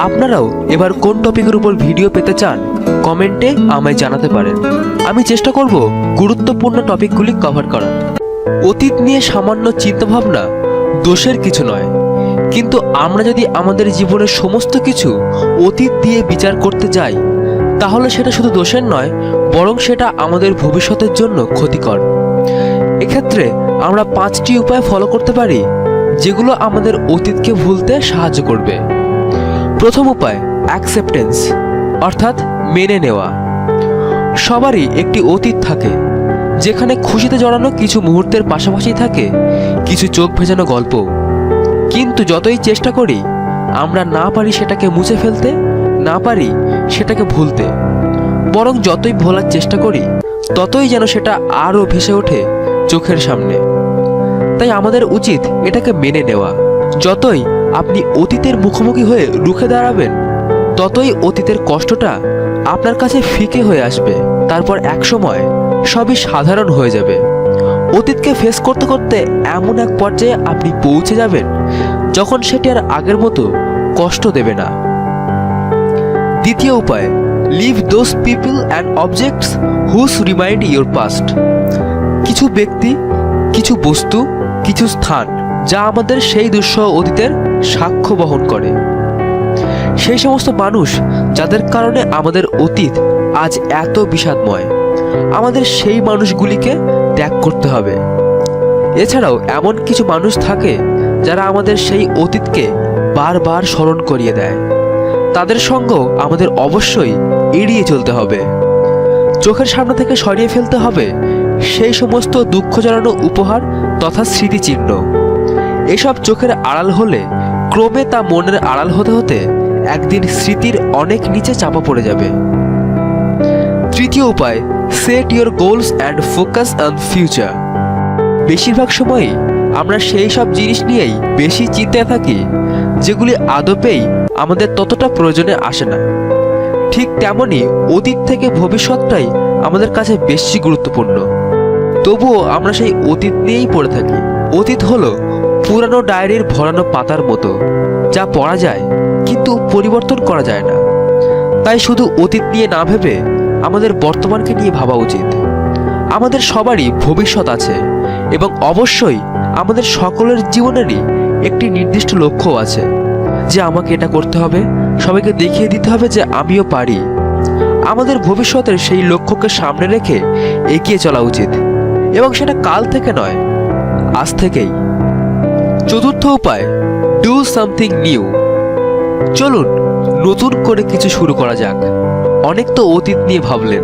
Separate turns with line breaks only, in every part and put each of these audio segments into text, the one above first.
আপনারাও এবার কোন টপিকের উপর ভিডিও পেতে চান কমেন্টে আমায় জানাতে পারেন। আমি চেষ্টা করব গুরুত্বপূর্ণ টপিকগুলি কভার করার। অতীত নিয়ে সামান্য চিন্তাভাবনা দোষের কিছু নয়, কিন্তু আমরা যদি আমাদের জীবনের সমস্ত কিছু অতীত দিয়ে বিচার করতে যাই তাহলে সেটা শুধু দোষের নয়, বরং সেটা আমাদের ভবিষ্যতের জন্য ক্ষতিকর। এক্ষেত্রে আমরা 5টি উপায় ফলো করতে পারি যেগুলো আমাদের অতীতকে ভুলতে সাহায্য করবে। প্রথম উপায় অ্যাকসেপ্টেন্স, অর্থাৎ মেনে নেওয়া। সবারই একটি অতীত থাকে, যেখানে খুশিতে জড়ানো কিছু মুহূর্তের পাশাপাশি থাকে কিছু চোখ ভেজানো গল্প। কিন্তু যতই চেষ্টা করি আমরা না পারি সেটাকে মুছে ফেলতে, না পারি সেটাকে ভুলতে। বরং যতই ভোলার চেষ্টা করি ততই যেন সেটা আরও ভেসে ওঠে চোখের সামনে। তাই আমাদের উচিত এটাকে মেনে নেওয়া। যতই আপনি অতীতের মুখোমুখি হয়ে রুখে দাঁড়াবেন ততই অতীতের কষ্টটা আপনার কাছে ফিকে হয়ে আসবে। তারপর একসময় সবই সাধারণ হয়ে যাবে। অতীতকে ফেস করতে করতে এমন এক পর্যায়ে আপনি পৌঁছে যাবেন যখন সেটি আর আগের মতো কষ্ট দেবে না। দ্বিতীয় উপায়, leave those people and objects whose remind your past. কিছু ব্যক্তি, কিছু বস্তু, কিছু স্থান যা আমাদের সেই দুঃসহ অতীতের সাক্ষ্য বহন করে। সেই সমস্ত মানুষ যাদের কারণে আমাদের অতীত আজ এত বিষাদময়, আমাদের সেই মানুষগুলিকে ত্যাগ করতে হবে। এছাড়াও এমন কিছু মানুষ থাকে যারা আমাদের সেই অতীতকে বারবার স্মরণ করিয়ে দেয়। তাদের সঙ্গও আমাদের অবশ্যই এড়িয়ে চলতে হবে। চোখের সামনে থেকে সরিয়ে ফেলতে হবে সেই সমস্ত দুঃখ জড়ানো উপহার তথা স্মৃতিচিহ্ন। এসব চোখের আড়াল হলে ক্রমে তা মনের আড়াল হতে হতে একদিন স্মৃতির অনেক নিচে চাপা পড়ে যাবে। তৃতীয় উপায়, set your goals and focus on future. বেশিরভাগ সময়ই আমরা সেই সব জিনিস নিয়েই বেশি চিন্তায় থাকি যেগুলি আদপেই আমাদের ততটা প্রয়োজনে আসে না। ঠিক তেমনই অতীত থেকে ভবিষ্যৎটাই আমাদের কাছে বেশি গুরুত্বপূর্ণ। তবুও আমরা সেই অতীত নিয়েই পড়ে থাকি। অতীত হলো পুরানো ডায়েরির ভরানো পাতার মতো, যা পড়া যায় কিন্তু পরিবর্তন করা যায় না। তাই শুধু অতীত নিয়ে না ভেবে আমাদের বর্তমানকে নিয়ে ভাবা উচিত। আমাদের সবারই ভবিষ্যৎ আছে এবং অবশ্যই আমাদের সকলের জীবনেরই একটি নির্দিষ্ট লক্ষ্য আছে যে আমাকে এটা করতে হবে, সবাইকে দেখিয়ে দিতে হবে যে আমিও পারি। আমাদের ভবিষ্যতের সেই লক্ষ্যকে সামনে রেখে এগিয়ে চলা উচিত, এবং সেটা কাল থেকে নয়, আজ থেকেই। চতুর্থ উপায়, ডু সামথিং নিউ। চলুন নতুন করে কিছু শুরু করা যাক। অনেক তো অতীত নিয়ে ভাবলেন।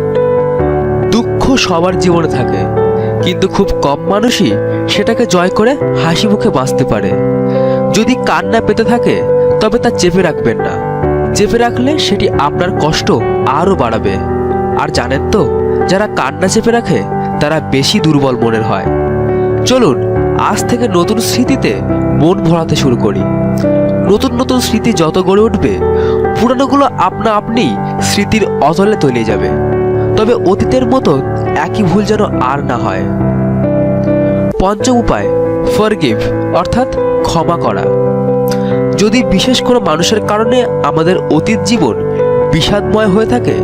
দুঃখ সবার জীবনে থাকে, কিন্তু খুব কম মানুষই সেটাকে জয় করে হাসি মুখে বাঁচতে পারে। যদি কান্না পেতে থাকে তবে তা চেপে রাখবেন না। চেপে রাখলে সেটি আপনার কষ্ট আরও বাড়াবে। আর জানেন তো, যারা কান্না চেপে রাখে তারা বেশি দুর্বল মনের হয়। চলুন আজ থেকে নতুন স্মৃতিতে মন ভরাতে শুরু করি। নতুন নতুন স্মৃতি যত গড়ে উঠবে, পুরানোগুলো আপনা আপনি স্মৃতির অতলে তলিয়ে যাবে। তবে অতীতের মতো একই ভুল যেন আর না হয়। পঞ্চম উপায়, ফরগিভ, অর্থাৎ ক্ষমা করা। যদি বিশেষ কোনো মানুষের কারণে আমাদের অতীত জীবন বিষাদময় হয়ে থাকে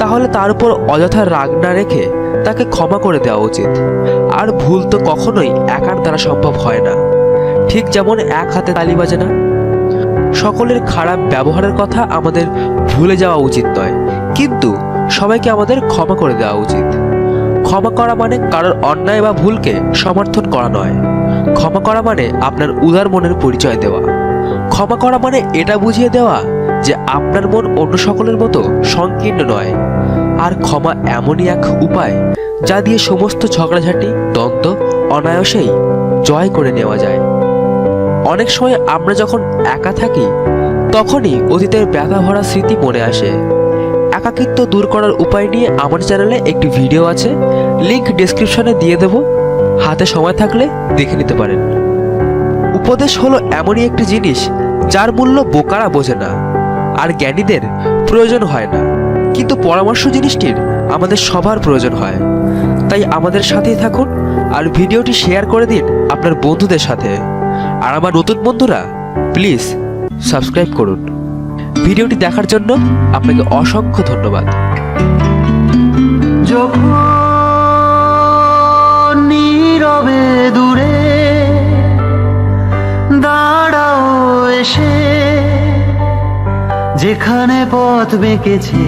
তাহলে তার উপর অযথা রাগ না রেখে তাকে ক্ষমা করে দেওয়া উচিত। আর ভুল তো কখনোই একার দ্বারা সম্ভব হয় না। ঠিক যেমন এক হাতে তালি বাজে না। সকলের খারাপ ব্যবহারের কথা আমাদের ভুলে যাওয়া উচিত নয়, কিন্তু সবাইকে আমাদের ক্ষমা করে দেওয়া উচিত। ক্ষমা করা মানে কারোর অন্যায় বা ভুলকে সমর্থন করা নয়। ক্ষমা করা মানে আপনার উদার মনের পরিচয় দেওয়া। ক্ষমা করা মানে এটা বুঝিয়ে দেওয়া যে আপনার মন অন্য সকলের মতো সংকীর্ণ নয়। আর ক্ষমা এমনই এক উপায় যা দিয়ে সমস্ত ঝগড়াঝাটি, দ্বন্দ্ব অনায়াসেই জয় করে নেওয়া যায়। অনেক সময় আমরা যখন একা থাকি তখনই অতীতের ব্যথা ভরা স্মৃতি মনে আসে। একাকিত্ব দূর করার উপায় নিয়ে আমার চ্যানেলে একটি ভিডিও আছে, লিংক ডেসক্রিপশনে দিয়ে দেব। হাতে সময় থাকলে দেখে নিতে পারেন। উপদেশ হলো এমনই একটি জিনিস যার মূল্য বোকারা বোঝে না আর জ্ঞানীদের প্রয়োজন হয় না, কিন্তু পরামর্শ জিনিসটির আমাদের সবার প্রয়োজন হয়। তাই আমাদের সাথেই থাকুন আর ভিডিওটি শেয়ার করে দিন আপনার বন্ধুদের সাথে। আর আমার নতুন বন্ধুরা প্লিজ সাবস্ক্রাইব করুন। ভিডিওটি দেখার জন্য আপনাকে অসংখ্য ধন্যবাদ।
যখন নীরবে দূরে দাঁড়াও এসে, যেখানে পথ বেঁকেছে